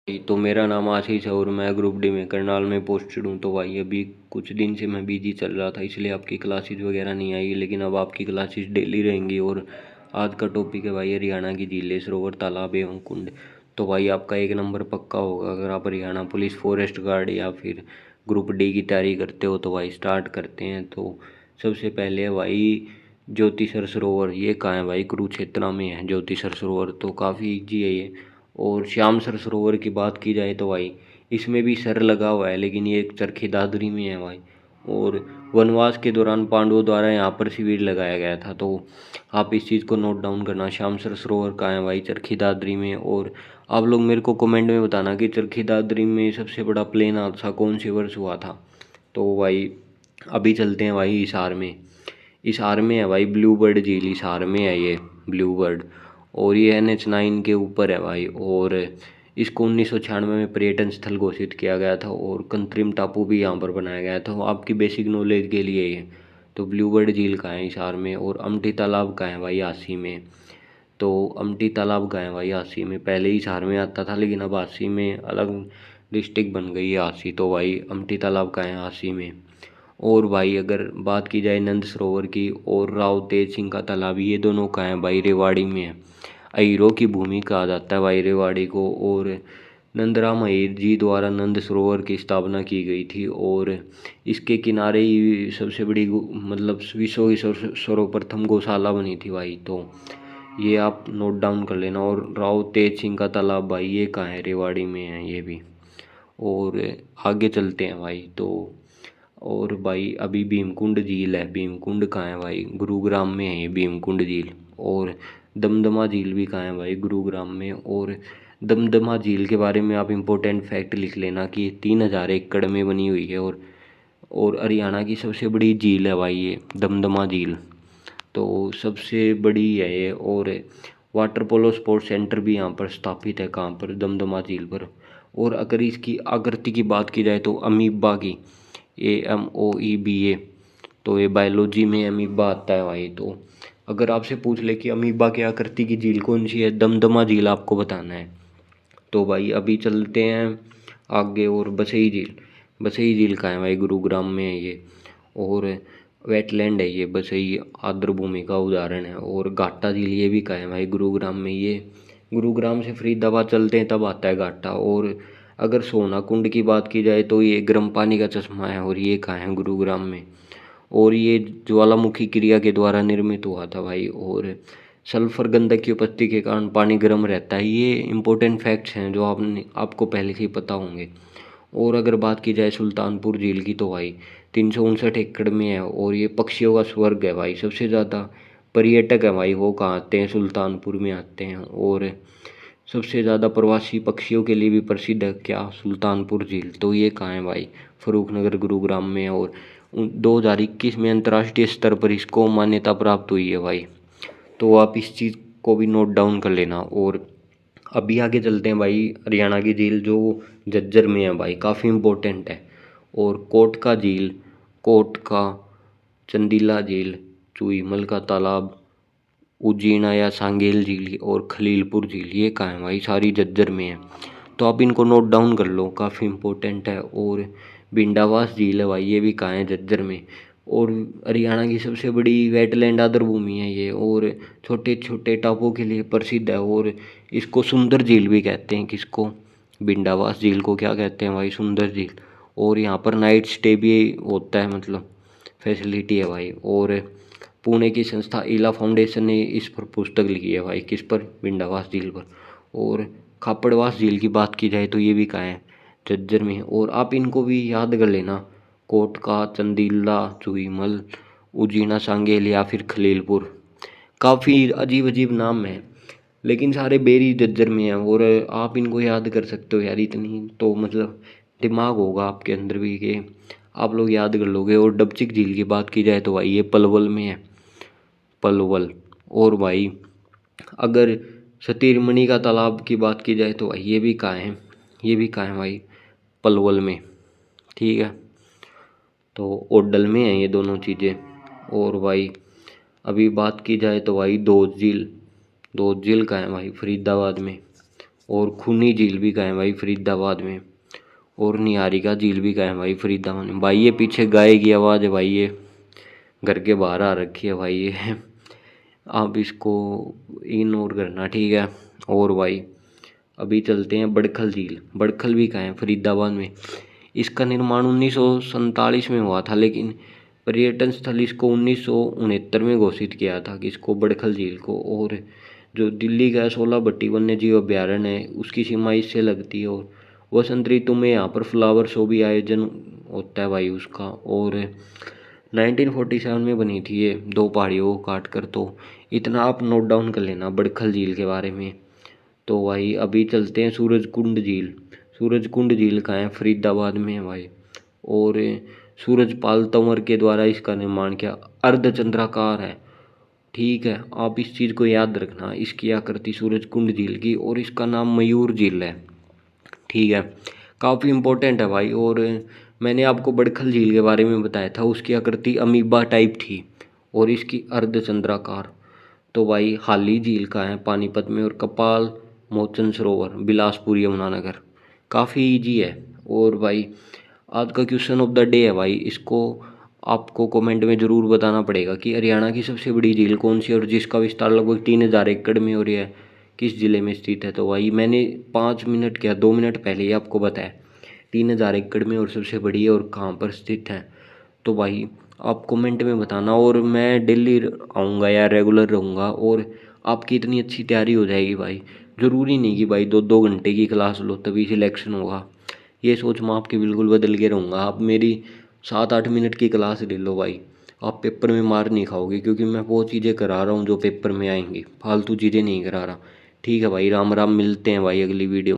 तो मेरा नाम आशीष है और मैं ग्रुप डी में करनाल में पोस्टेड हूँ। तो भाई अभी कुछ दिन से मैं बिजी चल रहा था, इसलिए आपकी क्लासेस वगैरह नहीं आई, लेकिन अब आपकी क्लासेस डेली रहेंगी। और आज का टॉपिक है भाई हरियाणा की झीलें, सरोवर, तालाब एवं कुंड। तो भाई आपका एक नंबर पक्का होगा अगर आप हरियाणा पुलिस फॉरेस्ट गार्ड या फिर ग्रुप डी की तैयारी करते हो। तो भाई स्टार्ट करते हैं। तो सबसे पहले है भाई ज्योतिसर सरोवर। ये कहाँ है भाई? कुरुक्षेत्र में है ज्योतिसर सरोवर। तो काफ़ी ईजी है ये। और श्याम सर सरोवर की बात की जाए तो भाई इसमें भी सर लगा हुआ है, लेकिन ये एक चरखी दादरी में है भाई। और वनवास के दौरान पांडवों द्वारा यहाँ पर शिविर लगाया गया था। तो आप इस चीज़ को नोट डाउन करना। श्याम सर सरोवर कहाँ है भाई? चरखी दादरी में। और आप लोग मेरे को कमेंट में बताना कि चरखी दादरी में सबसे बड़ा प्लेन हादसा कौन से वर्ष हुआ था। तो भाई अभी चलते हैं भाई हिसार में। हिसार में है भाई ब्लू बर्ड झील, हिसार में है ये ब्लू बर्ड। और ये NH9 के ऊपर है भाई। और इसको 1996 में पर्यटन स्थल घोषित किया गया था और कृत्रिम टापू भी यहाँ पर बनाया गया था। आपकी बेसिक नॉलेज के लिए ये। तो ब्लू बर्ड झील का है हिसार में। और अमटी तालाब का है भाई हांसी में। तो अमटी तालाब का है भाई हांसी में। पहले ही हिसार में आता था, लेकिन अब हांसी में अलग डिस्ट्रिक्ट बन गई है हांसी। तो भाई अमटी तालाब का है हांसी में। और भाई अगर बात की जाए नंद सरोवर की और राव तेज सिंह का तालाब, ये दोनों कहाँ हैं भाई? रेवाड़ी में है। अहीरों की भूमि कहा जाता है भाई रेवाड़ी को। और नंदराम अहीर जी द्वारा नंद सरोवर की स्थापना की गई थी। और इसके किनारे ही सबसे बड़ी मतलब विश्व की सर्वप्रथम गौशाला बनी थी भाई। तो ये आप नोट डाउन कर लेना। और राव तेज सिंह का तालाब भाई ये कहाँ है? रेवाड़ी में है ये भी। और आगे चलते हैं भाई। तो और भाई अभी भीमकुंड झील है। भीमकुंड कहाँ है भाई? गुरुग्राम में है ये भीमकुंड झील। और दमदमा झील भी कहाँ है भाई? गुरुग्राम में। और दमदमा झील के बारे में आप इम्पोर्टेंट फैक्ट लिख लेना कि 3,000 एकड़ में बनी हुई है। और हरियाणा की सबसे बड़ी झील है भाई ये दमदमा झील। तो सबसे बड़ी है ये। और वाटर पोलो स्पोर्ट्स सेंटर भी यहाँ पर स्थापित है। कहाँ पर? दमदमा झील पर। और अगर इसकी आकृति की बात की जाए तो अमीबा की, AMOEBA, तो ये बायोलॉजी में अमीबा आता है भाई। तो अगर आपसे पूछ ले कि अमीबा की आकृति की झील कौन सी है, दमदमा झील आपको बताना है। तो भाई अभी चलते हैं आगे। और बसई झील। बसई झील कहाँ है भाई? गुरुग्राम में है ये। और वेटलैंड है ये बसई, आर्द्रभूमि का उदाहरण है। और घाटा झील ये भी कहाँ है भाई? गुरुग्राम में। ये गुरुग्राम से फरीदाबाद चलते हैं तब आता है घाटा। और अगर सोना कुंड की बात की जाए तो ये गर्म पानी का चश्मा है। और ये कहाँ है? गुरुग्राम में। और ये ज्वालामुखी क्रिया के द्वारा निर्मित हुआ था भाई। और सल्फर गंधक की उपस्थिति के कारण पानी गर्म रहता है। ये इंपॉर्टेंट फैक्ट्स हैं जो आपको पहले से ही पता होंगे। और अगर बात की जाए सुल्तानपुर झील की तो भाई 359 एकड़ में है। और ये पक्षियों का स्वर्ग है भाई। सबसे ज़्यादा पर्यटक है भाई वो कहाँ आते हैं? सुल्तानपुर में आते हैं। और सबसे ज़्यादा प्रवासी पक्षियों के लिए भी प्रसिद्ध है क्या? सुल्तानपुर झील। तो ये कहाँ है भाई? फरूखनगर गुरुग्राम में है। और 2021 में अंतर्राष्ट्रीय स्तर पर इसको मान्यता प्राप्त हुई है भाई। तो आप इस चीज़ को भी नोट डाउन कर लेना। और अभी आगे चलते हैं भाई हरियाणा की झील जो झज्जर में है भाई, काफ़ी इम्पोर्टेंट है। और कोट का झील, कोट का, चंदीला झील, चुईमल का तालाब, उजीना या सांगेल झील और खलीलपुर झील, ये कहाँ है भाई? सारी झज्जर में है। तो आप इनको नोट डाउन कर लो, काफ़ी इम्पोर्टेंट है। और बिंडावास झील है भाई, ये भी कहाँ है? झज्जर में। और हरियाणा की सबसे बड़ी वेटलैंड आर्द्रभूमि है ये। और छोटे छोटे टापुओं के लिए प्रसिद्ध है। और इसको सुंदर झील भी कहते हैं। किसको? बिंडावास झील को क्या कहते हैं भाई? सुंदर झील। और यहाँ पर नाइट स्टे भी होता है, मतलब फैसिलिटी है भाई। और पुणे की संस्था इला फाउंडेशन ने इस पर पुस्तक लिखी है भाई। किस पर? बिंडावास झील पर। और खापड़वास झील की बात की जाए तो ये भी कहाँ है? झज्जर में। और आप इनको भी याद कर लेना, कोटका, चंदीला, चुईमल, उजीना, सांगेल या फिर खलीलपुर। काफ़ी अजीब अजीब नाम है, लेकिन सारे बेरी झज्जर में हैं। और आप इनको याद कर सकते हो यार, इतनी तो मतलब दिमाग होगा आपके अंदर भी कि आप लोग याद कर लोगे। और डबचिक झील की बात की जाए तो भाई ये पलवल में है, पलवल। और भाई अगर सतीरमणि का तालाब की बात की जाए तो भाई ये भी कहाँ है? ये भी कहाँ है भाई? पलवल में। ठीक है। तो ओडल में है ये दोनों चीज़ें। और भाई अभी बात की जाए तो भाई दोस्त झील, दोस्त झील कहाँ है भाई? फरीदाबाद में। और खूनी झील भी का है भाई फरीदाबाद में, और निहारी का झील भी का है भाई फरीदाबाद में। भाई ये पीछे गाय की आवाज़ है भाई, ये घर के बाहर आ रखी है भाई ये आप इसको इग्नोर करना, ठीक है। और भाई अभी चलते हैं बड़खल झील। बड़खल भी कहाँ है फरीदाबाद में। इसका निर्माण 1947 में हुआ था, लेकिन पर्यटन स्थल इसको 1969 में घोषित किया था कि इसको बड़खल झील को। और जो दिल्ली का 16 भट्टी वन्य जीव अभ्यारण्य है उसकी सीमा इससे लगती है। और वसंत ऋतु में यहाँ पर फ्लावर शो भी आयोजन होता है भाई उसका। और 1947 में बनी थी ये, दो पहाड़ियों को काट कर। तो इतना आप नोट डाउन कर लेना बड़खल झील के बारे में। तो भाई अभी चलते हैं सूरज कुंड झील। सूरज कुंड झील कहाँ है, फरीदाबाद में है भाई। और सूरजपाल तंवर के द्वारा इसका निर्माण किया, अर्धचंद्राकार है, ठीक है। आप इस चीज़ को याद रखना, इसकी आकृति सूरज कुंड झील की, और इसका नाम मयूर झील है, ठीक है। काफ़ी इम्पोर्टेंट है भाई। और मैंने आपको बड़खल झील के बारे में बताया था, उसकी आकृति अमीबा टाइप थी और इसकी अर्धचंद्राकार। तो भाई हाली झील का है पानीपत में, और कपाल मोचन सरोवर बिलासपुर यमुनानगर। काफ़ी इजी है। और भाई आज का क्वेश्चन ऑफ द डे है भाई, इसको आपको कमेंट में ज़रूर बताना पड़ेगा कि हरियाणा की सबसे बड़ी झील कौन सी है और जिसका विस्तार लगभग 3000 एकड़ में हो रही है, किस जिले में स्थित है। तो भाई मैंने 5 मिनट क्या 2 मिनट पहले ही आपको बताया, 3000 एकड़ में और सबसे बड़ी है और कहाँ पर स्थित है। तो भाई आप कमेंट में बताना, और मैं डेली आऊँगा या रेगुलर रहूँगा, और आपकी इतनी अच्छी तैयारी हो जाएगी भाई। ज़रूरी नहीं कि भाई 2-2 घंटे की क्लास लो तभी सिलेक्शन होगा, ये सोच मैं आपकी बिल्कुल बदल के रहूँगा। आप मेरी 7-8 मिनट की क्लास ले लो भाई, आप पेपर में मार नहीं खाओगे, क्योंकि मैं वो चीज़ें करा रहा हूँ जो पेपर में आएंगी, फालतू चीज़ें नहीं करा रहा। ठीक है भाई, राम राम, मिलते हैं भाई अगली वीडियो।